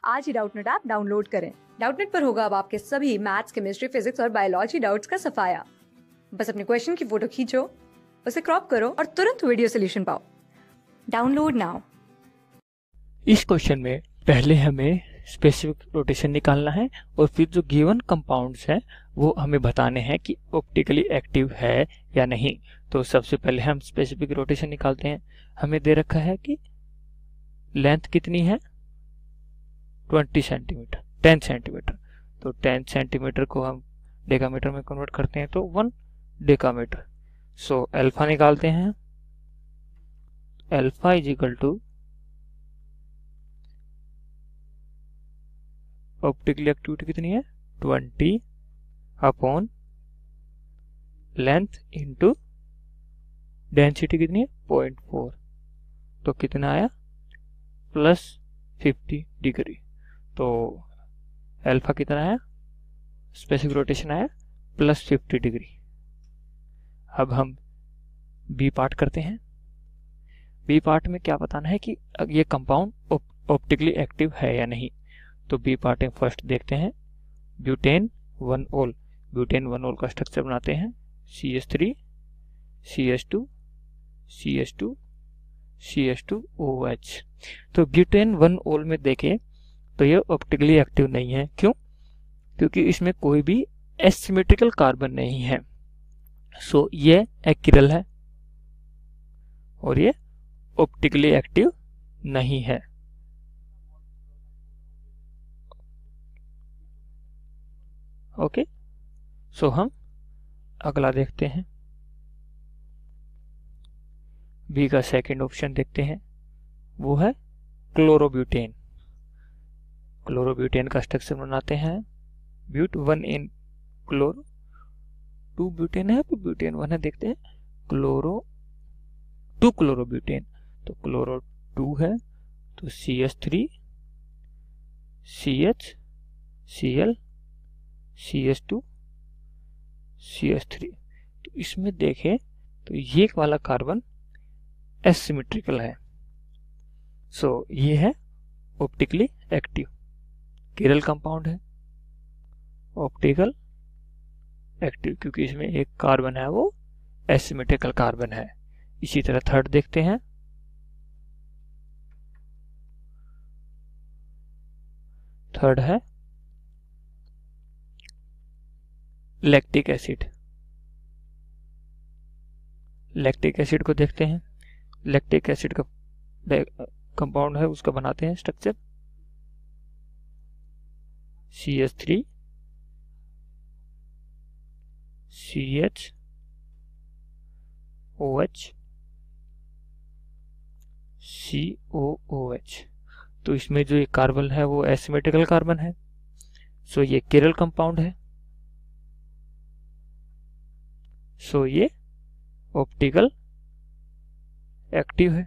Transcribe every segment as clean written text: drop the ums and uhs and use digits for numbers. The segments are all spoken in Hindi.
आज ही डाउटनेट ऐप डाउनलोड करें। डाउटनेट पर होगा अब आपके सभी मैथ्स, केमिस्ट्री, फिजिक्स और बायोलॉजी डाउट्स का सफाया। बस अपने क्वेश्चन की फोटो खींचो, उसे क्रॉप करो और तुरंत वीडियो सोल्यूशन पाओ। Download now. इस क्वेश्चन में पहले हमें स्पेसिफिक रोटेशन निकालना है और फिर जो गिवन कंपाउंड्स हैं वो हमें बताने हैं कि ऑप्टिकली एक्टिव है या नहीं। तो सबसे पहले हम स्पेसिफिक रोटेशन निकालते हैं। हमें दे रखा है कि लेंथ कितनी है 20 सेंटीमीटर 10 सेंटीमीटर। तो 10 सेंटीमीटर को हम डेकामीटर में कन्वर्ट करते हैं तो 1 डेकामीटर। सो अल्फा निकालते हैं। Alpha is equal to optically activity कितनी है 20 अपॉन लेंथ इंटू डेंसिटी कितनी है 0.4। तो कितना आया +50 डिग्री। तो अल्फा कितना आया स्पेसिफिक रोटेशन आया +50 डिग्री। अब हम बी पार्ट करते हैं। बी पार्ट में क्या बताना है कि ये कंपाउंड ऑप्टिकली एक्टिव है या नहीं। तो बी पार्ट में फर्स्ट देखते हैं ब्यूटेन 1-ओल। ब्यूटेन 1-ओल का स्ट्रक्चर बनाते हैं CH3 CH2 CH2 CH2OH। तो ब्यूटेन 1-ओल में देखें तो ये ऑप्टिकली एक्टिव नहीं है। क्यों? क्योंकि इसमें कोई भी एसिमेट्रिकल कार्बन नहीं है। सो ये एक्यूरल है और ये ऑप्टिकली एक्टिव नहीं है। ओके, सो हम अगला देखते हैं। बी का सेकंड ऑप्शन देखते हैं, वो है क्लोरोब्यूटेन। क्लोरोब्यूटेन का स्ट्रक्चर बनाते हैं ब्यूट 1 इन क्लोरो 2 ब्यूटेन है, ब्यूटेन 1 है। देखते हैं क्लोरो 2 क्लोरोब्यूटेन। तो क्लोरो 2 है तो CH3 CH Cl CH2 CH3। तो इसमें देखें तो ये वाला कार्बन एसिमेट्रिकल है। सो ये है ऑप्टिकली एक्टिव किरल कंपाउंड है, ऑप्टिकल एक्टिव, क्योंकि इसमें एक कार्बन है वो एसिमेट्रिकल कार्बन है। इसी तरह थर्ड देखते हैं। थर्ड है लैक्टिक एसिड। लैक्टिक एसिड को देखते हैं। लैक्टिक एसिड का कंपाउंड है, उसका बनाते हैं structure CH3 CH OH COOH। तो इसमें जो एक कार्बन है वो एसिमेट्रिकल कार्बन है। सो ये किरल कंपाउंड है। सो ये ऑप्टिकल एक्टिव है,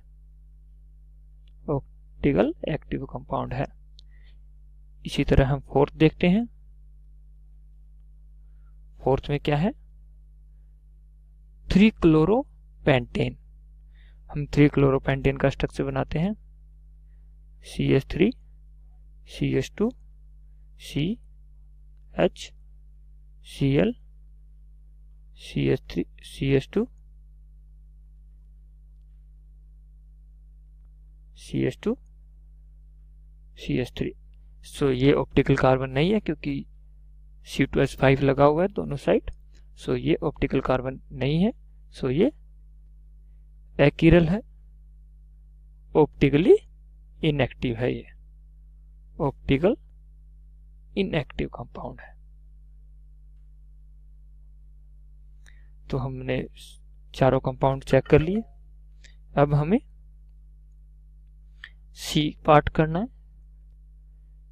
ऑप्टिकल एक्टिव कंपाउंड है। इसी तरह हम फोर्थ देखते हैं। फोर्थ में क्या है 3-क्लोरोपेंटेन। हम 3-क्लोरोपेंटेन का स्ट्रक्चर बनाते हैं CH3 CH2 CH Cl CH3 CH2 CH2 CH3। सो ये ऑप्टिकल कार्बन नहीं है क्योंकि C2H5 लगा हुआ है दोनों साइड। सो ये ऑप्टिकल कार्बन नहीं है। सो ये एक्यूरल है, ऑप्टिकली इनएक्टिव है। ये ऑप्टिकल इनएक्टिव कंपाउंड है। तो हमने चारों कंपाउंड चेक कर लिए। अब हमें सी पार्ट करना है।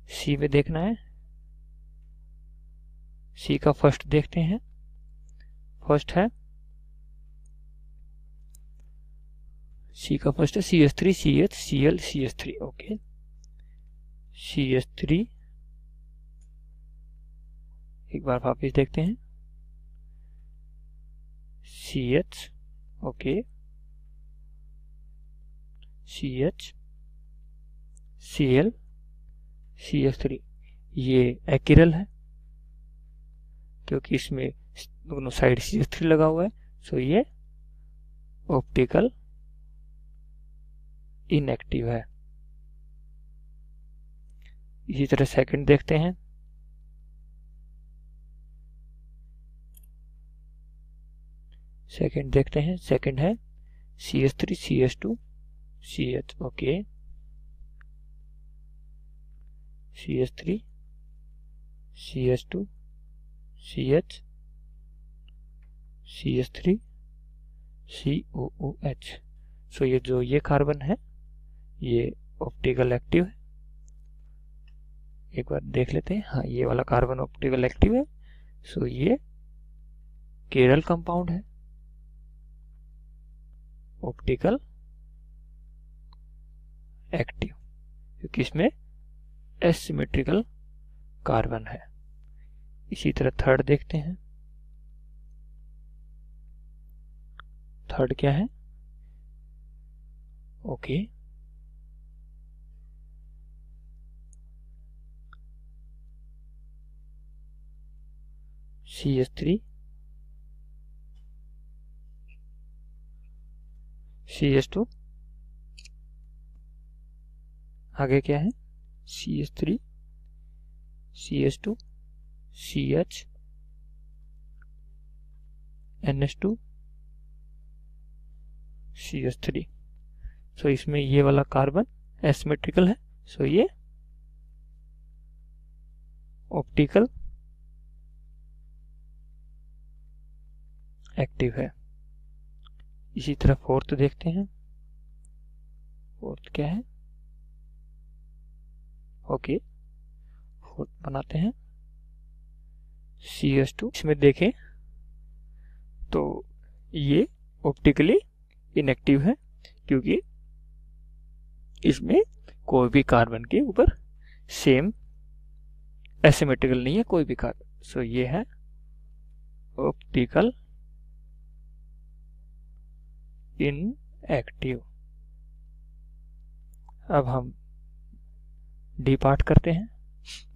सी में देखना है। सी का फर्स्ट देखते हैं। फर्स्ट है सी का फर्स्ट है CH3 CH Cl CH3। Okay, CH3 एक बार वापिस देखते हैं CH। Okay, CH Cl CH3 ये एकिरल है क्योंकि इसमें दोनों साइड CH3 लगा हुआ है, सो ये ऑप्टिकल इनएक्टिव है। इसी तरह सेकंड देखते हैं। सेकंड है CH3 CH2 CH, okay, CH3 CH2 CH CH3 COOH। सो ये जो ये कार्बन है ये ऑप्टिकल एक्टिव है। एक बार देख लेते हैं। हाँ, ये वाला कार्बन ऑप्टिकल एक्टिव है। सो ये केरल कंपाउंड है, ऑप्टिकल एक्टिव, क्योंकि इसमें एसिमेट्रिकल कार्बन है। इसी तरह थर्ड देखते हैं। थर्ड क्या है? ओके, CH3 CH2, आगे क्या है? CH3 CH2 CH NH2 CH3। सो इसमें ये वाला कार्बन एसिमेट्रिकल है, सो ये ऑप्टिकल एक्टिव है। इसी तरह फोर्थ देखते हैं। फोर्थ क्या है? ओके, फोर्थ बनाते हैं CH2। इसमें देखें तो ये ऑप्टिकली इनएक्टिव है क्योंकि इसमें कोई भी कार्बन के ऊपर सेम एसिमेट्रिकल नहीं है कोई भी कार्बन। सो ये है ऑप्टिकल इनएक्टिव। अब हम डी पार्ट करते हैं।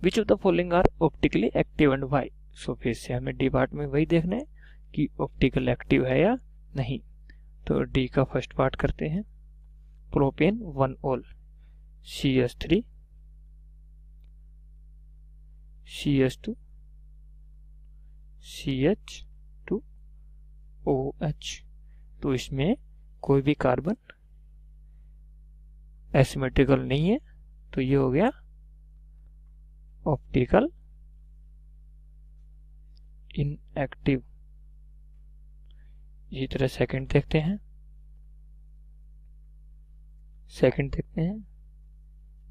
Which of the following are optically active and why. So फिर से हमें डी पार्ट में वही देखना है कि ऑप्टिकल एक्टिव है या नहीं। तो डी का फर्स्ट पार्ट करते हैं। Propane 1 all CH3 CH2 CH2 OH। तो इसमें कोई भी कार्बन एसिमेट्रिकल नहीं है, तो ये हो गया ऑप्टिकल इनएक्टिव। इसी तरह सेकंड देखते हैं।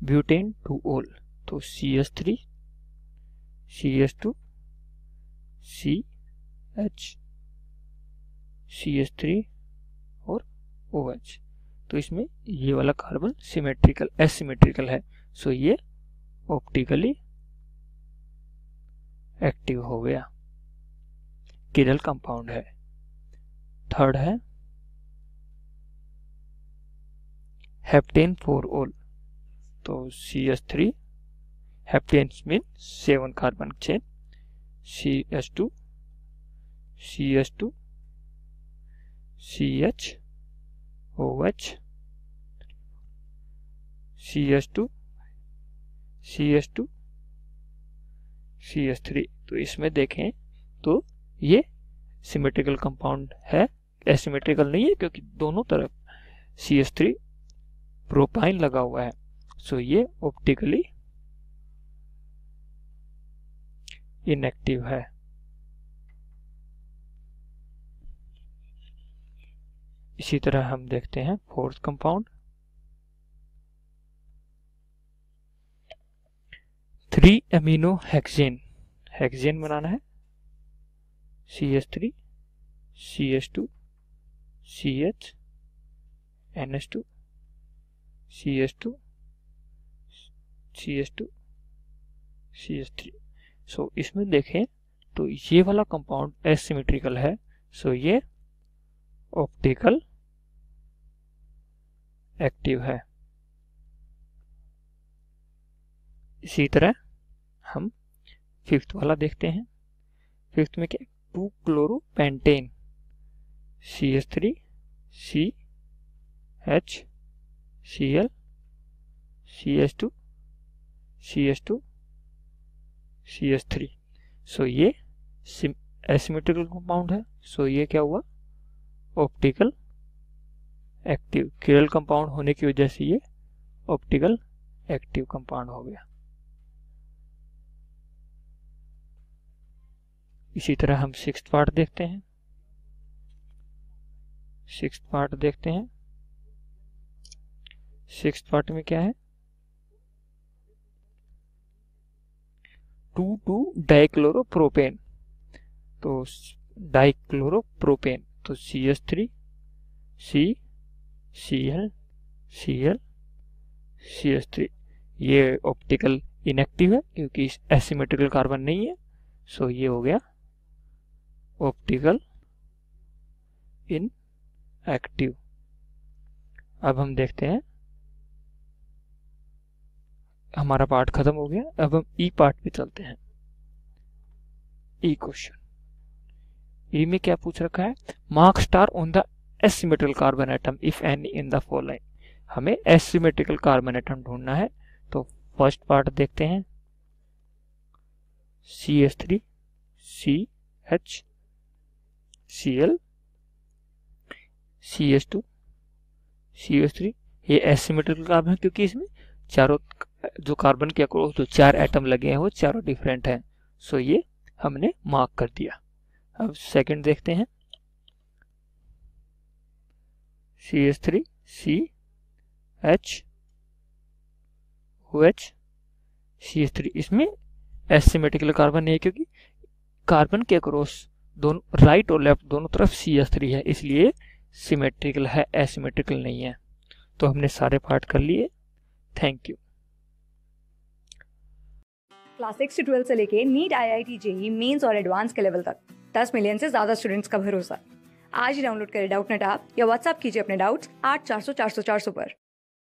ब्यूटेन 2 ऑल, तो CH3 CH2 CH CH3 और OH। तो इसमें ये वाला कार्बन एसिमेट्रिकल है, सो ये ऑप्टिकली एक्टिव हो गया, किरल कंपाउंड है। थर्ड है हेप्टेन 4 ऑल, तो CH3 heptane mean 7 carbon chain CH2 CH2 CH OH CH2 CH2 CH3। तो इसमें देखें तो ये सिमेट्रिकल कंपाउंड है, एसिमेट्रिकल नहीं है क्योंकि दोनों तरफ CH3 प्रोपाइन लगा हुआ है। सो ये ऑप्टिकली इनएक्टिव है। इसी तरह हम देखते हैं fourth compound 3 amino hexane. Hexane बनाना है CH3 CH2 CH NH2 CH2 CH2 CH3। सो इसमें देखें तो ये वाला कंपाउंड एसिमेट्रिकल है, सो ये ऑप्टिकल एक्टिव है। इसी तरह हम फिफ्थ वाला देखते हैं। फिफ्थ में क्या, 2 क्लोरोपेंटेन, CH3 CH Cl CH2 CH2 CH3। सो ये एसिमेट्रिकल कंपाउंड है। सो ये क्या हुआ, ऑप्टिकल एक्टिव। किरल कंपाउंड होने की वजह से ये ऑप्टिकल एक्टिव कंपाउंड हो गया। इसी तरह हम सिक्स्थ पार्ट देखते हैं। सिक्स्थ पार्ट में क्या है, 2,2 डाइक्लोरोप्रोपेन। तो डाइक्लोरोप्रोपेन, तो CH3 CL CH3। ये ऑप्टिकल इनएक्टिव है क्योंकि एसिमेट्रिकल कार्बन नहीं है। सो ये हो गया ऑप्टिकल इनएक्टिव। अब हम देखते हैं, हमारा पार्ट खत्म हो गया। अब हम ई पार्ट पे चलते हैं। ई क्वेश्चन, ई में क्या पूछ रखा है, mark star on the asymmetrical carbon atom if any in the following. हमें एसिमेट्रिकल कार्बन एटम ढूंढना है। तो फर्स्ट पार्ट देखते हैं, CH3 CH Cl CH2 CH3। ये एसिमेट्रिकल कार्बन है क्योंकि इसमें चारों जो कार्बन के अक्रॉस जो 4 एटम लगे हैं वो चारों डिफरेंट हैं। सो ये हमने मार्क कर दिया। अब सेकंड देखते हैं, CH3 CH OH CH3। इसमें एसिमेट्रिकल कार्बन नहीं है क्योंकि कार्बन के अक्रॉस दोनों राइट और लेफ्ट दोनों तरफ CH3 है, इसलिए सिमेट्रिकल है, एसिमेट्रिकल नहीं है। तो हमने सारे पार्ट कर लिए। Thank you. क्लास 6 से 12 से लेके नीट, IIT, JEE मेंस और एडवांस के लेवल तक 10 मिलियन से ज्यादा स्टूडेंट्स का भरोसा। आज ही डाउनलोड करें डाउटनेट ऐप या व्हाट्सएप कीजिए अपने डाउट्स 8400 400 400 पर।